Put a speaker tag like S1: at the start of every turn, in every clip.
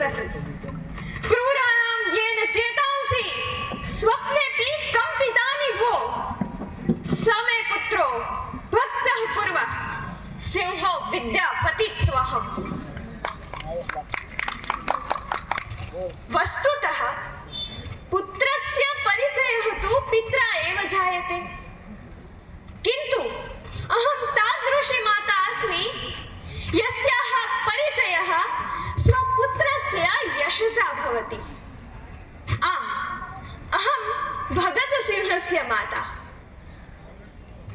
S1: तर्हि क्रूराणां येन चेतांसि स्वप्नेऽपि कम्पितानि भो समे पुत्रो भक्तः पूर्वः सिंहो विद्यापतित्वहम्। वस्तुतः पुत्रस्य परिचयः तु पित्रा एव जायते, किन्तु अहं तादृशी माता अस्मि यस्याः परिचयः स्वपुत्रस्य यशसा भवति। आम्, अहं भगतसिंहस्य माता।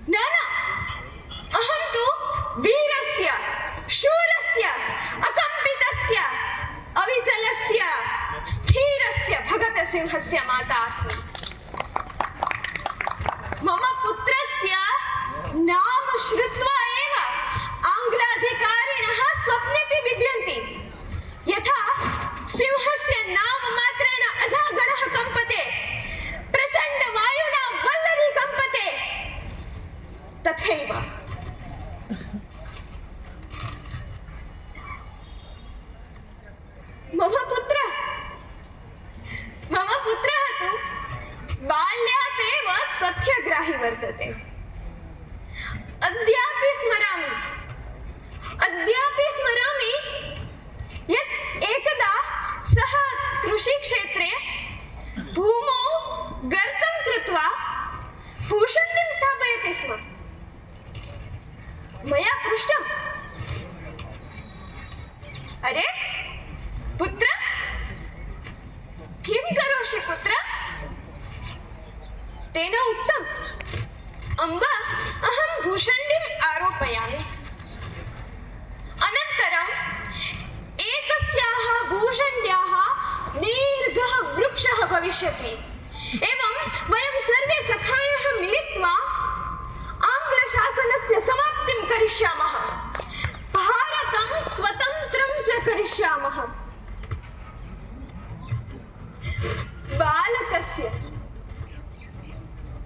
S1: न अहं तु वीरस्य, शूरस्य, अकम्पितस्य, अविचलस्य, स्थिरस्य भगतसिंहस्य माता अस्मि। मम पुत्रस्य नाम श्रुत्वा एव आङ्ग्लाधिकारिणः स्वप्नेऽपि बिभ्यन्ति। यथा सिंहस्य नाम मात्रेण अजागणः कम्पते, प्रचण्ड वायुना वल्लरी कम्पते, तथैव मम पुत्रः तु बाल्यात् एव तथ्यग्राही वर्तते। अद्यापि स्मरामि यत् एकदा सः कृषिक्षेत्रे भूमौ गर्तं कृत्वा भूषण्डिं स्थापयति स्म। मया पृष्टम्, अरे पुत्र, किं करोषि पुत्र? तेन उक्तम्, अम्ब, अहं भूषण्डिम् आरोपयामि। अनन्तरम् एकस्याः भूषण्ड्याः दीर्घः वृक्षः भविष्यति। एवं वयं सर्वे सखायः मिलित्वा आङ्ग्लशासनस्य समाप्तिं करिष्यामः, भारतं स्वतन्त्रं च करिष्यामः।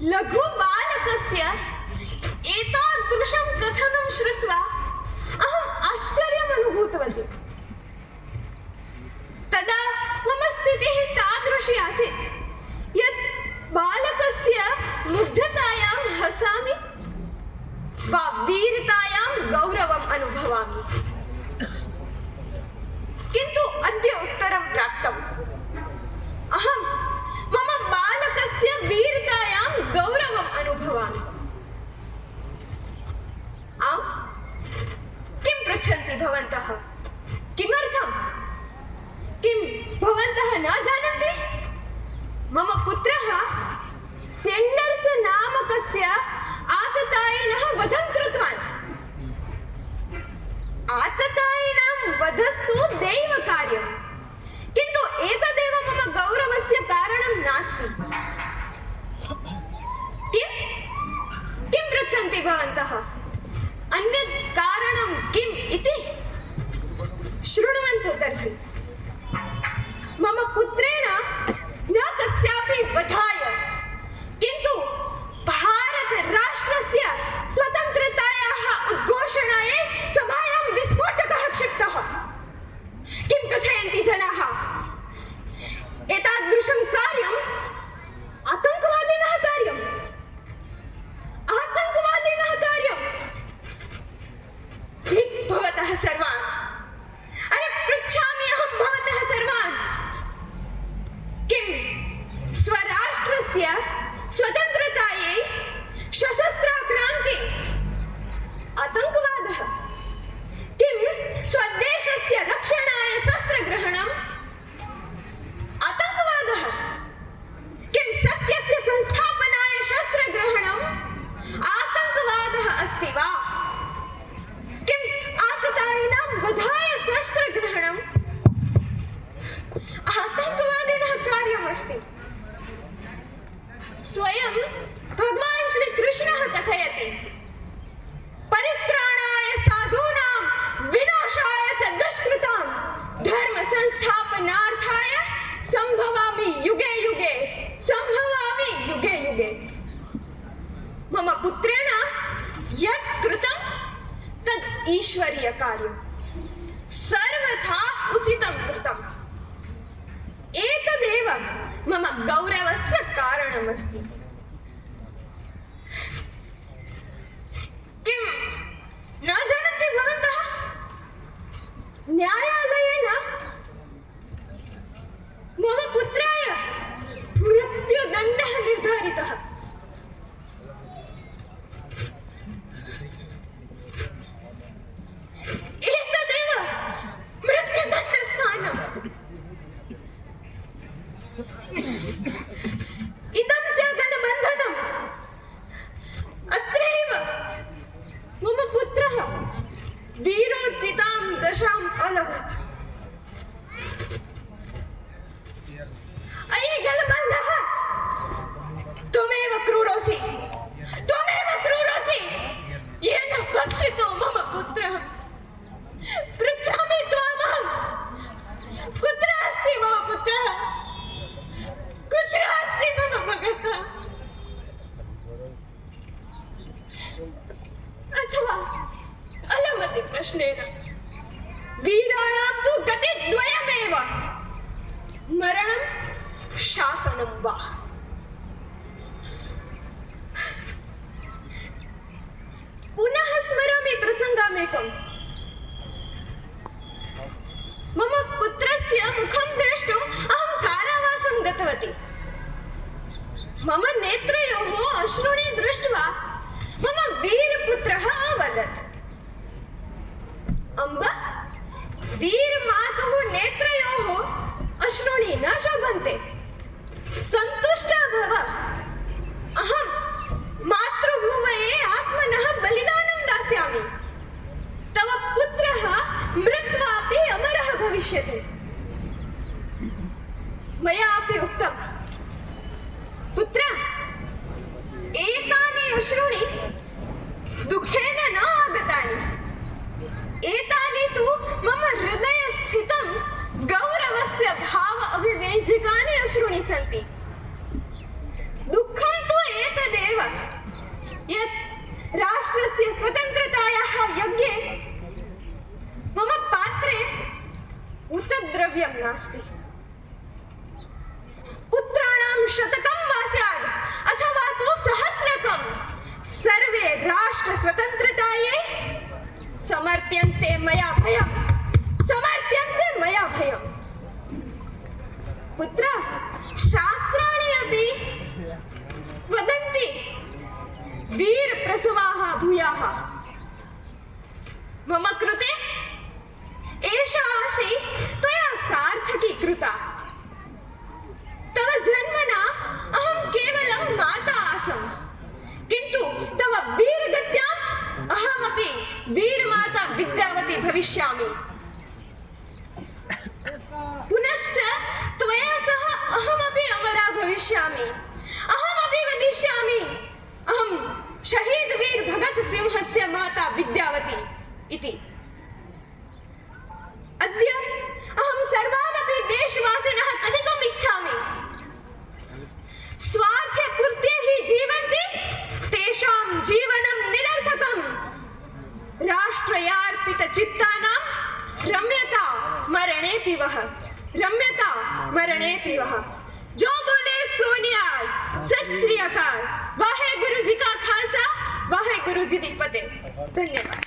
S1: लघुबालकस्य एतादृशं कथनं श्रुत्वा अहम् आश्चर्यम् अनुभूतवती। तदा मम स्थितिः तादृशी आसीत् यत् बालकस्य मुग्धतायां हसामि वा वीरतायां गौरवम् अनुभवामि। किन्तु अद्य उत्तरं प्राप्तम्। अहं मम बालकस्य वीरतायां गौरवम् अनुभवामि। आम्, किं पृच्छन्ति भवन्तः? किमर्थं? किं भवन्तः न जानन्ति? मम पुत्रः सेण्डर्स् नामकस्य आततायिनः वधं कृतवान्। आततायिनां वधस्तु दैवकार्यम्, किन्तु एतदेव मम गौरवस्य कारणं नास्ति। किं पृच्छन्ति भवन्तः? अन्यत् कारणं किम् इति? शृण्वन्तु तर्हि। मम पुत्रेण न कस्यापि वधाय, किन्तु भारतराष्ट्रस्य स्वतन्त्रतायाः उद्घोषणायै सभायां विस्फोटकः क्षिप्तः। किं कथयन्ति जनाः? एतादृशं कार्यम् आतङ्कवादिनः कार्यम्। धिक् भवतः सर्वान्! अरे पृच्छामि अहं भवतः सर्वान्, किं स्वराष्ट्रस्य स्वतन्त्रतायै सशस्त्राक्रान्ति आतङ्कवादः? किं स्वदेशस्य रक्षणाय शस्त्रग्रहणम् आतङ्कवादः? किं सत्यस्य संस्थापनाय शस्त्रग्रहणम् आतङ्कवादः अस्ति वा? किं आततायिनां वधाय शस्त्रग्रहणम् आतङ्कवादिनः कार्यमस्ति? स्वयं भगवान् श्रीकृष्णः कथयति, परित्राणाय साधूनां विनाशाय च दुष्कृतां धर्म संस्थापनार्थाय संभवामि युगे युगे। मम पुत्रेण यत् कृतं तद् ईश्वरीय कार्यं, सर्वथा उचितं कृतम्। मम गौरवस्य कारणमस्ति। किं न जानन्ति भवन्तः? न्यायालयेन मम पुत्राय मृत्युदण्डः निर्धारितः। एतदेव मृत्युदण्डस्थानम्। इदं च गणबन्धनम्। अत्रैव मम पुत्रः वीरोचितां दशाम् अलभत्। अयि गलबन्धः, त्वमेव क्रूरोऽसि, त्वमेव क्रूरोऽसि, येन भक्षितो मम पुत्रः। पृच्छामि त्वामहं, कुत्र अस्ति मम पुत्रः? कुत्र अस्ति मम मगः? अथवा अलमति प्रश्नेन वीराणां तु गतिद्वयमेव, मरणं शासनं वा। पुनः स्मरामि प्रसङ्गमेकम्। मम पुत्रस्य मुखं द्रष्टुम् अहं कारावासं गतवती। मम नेत्रयोः अश्रूणि दृष्ट्वा मम वीरपुत्रः अवदत्, अम्ब, वीरमातुः नेत्रयोः अश्रूणि न शोभन्ते, सन्तुष्टा भव। अहं मातृभूमये आत्मनः बलिदानं दास्यामि। तव पुत्रः मृत्वापि अमरः भविष्यति। मया अपि उक्तं, पुत्र, एतानि अश्रूणि दुःखेन न आगतानि, एतानि तु मम हृदये स्थितं गौरवस्य भाव अभिव्यञ्जकानि अश्रूणि सन्ति। दुःखं तु एतदेव यत् राष्ट्रस्य स्वतन्त्रतायाः यज्ञे मम पात्रे उतद्रव्यं नास्ति। पुत्राणां शतकं वा स्यात् अथवा तु सहस्रकं, सर्वे राष्ट्रस्वतन्त्रतायै समर्प्यन्ते मया भयम्, समर्प्यन्ते मया भयम्। पुत्र, शास्त्राणि अपि वदन्ति वीरप्रसवाः भूयाः। मम कृते एषा आशी त्वया सार्थकी कृता। तव जन्मना अहं केवलं माता आसम्, किन्तु तव वीरगत्याम् अहमपि वीरमाता विद्यावती भविष्यामि। पुनश्च त्वया सह अहमपि अमरा भविष्यामि। अहमपि वदिष्यामि, अहं शहीद वीर भगत सिंहस्य माता विद्यावती इति। अद्य अहं सर्वानपि देशवासिनः कथितुम् इच्छामि, स्वार्थे पूर्त्यै हि जीवन्ति, तेषां जीवनं निरर्थकम्। राष्ट्रयार्पितचित्तानां रम्यता मरणेऽपि वः, रम्यता मरणेऽपि वः। जो बोले सोनियाल, सत श्री अकाल। वाहे गुरु जी का खालसा, वाहे गुरु जी दी फतेह। धन्यवाद।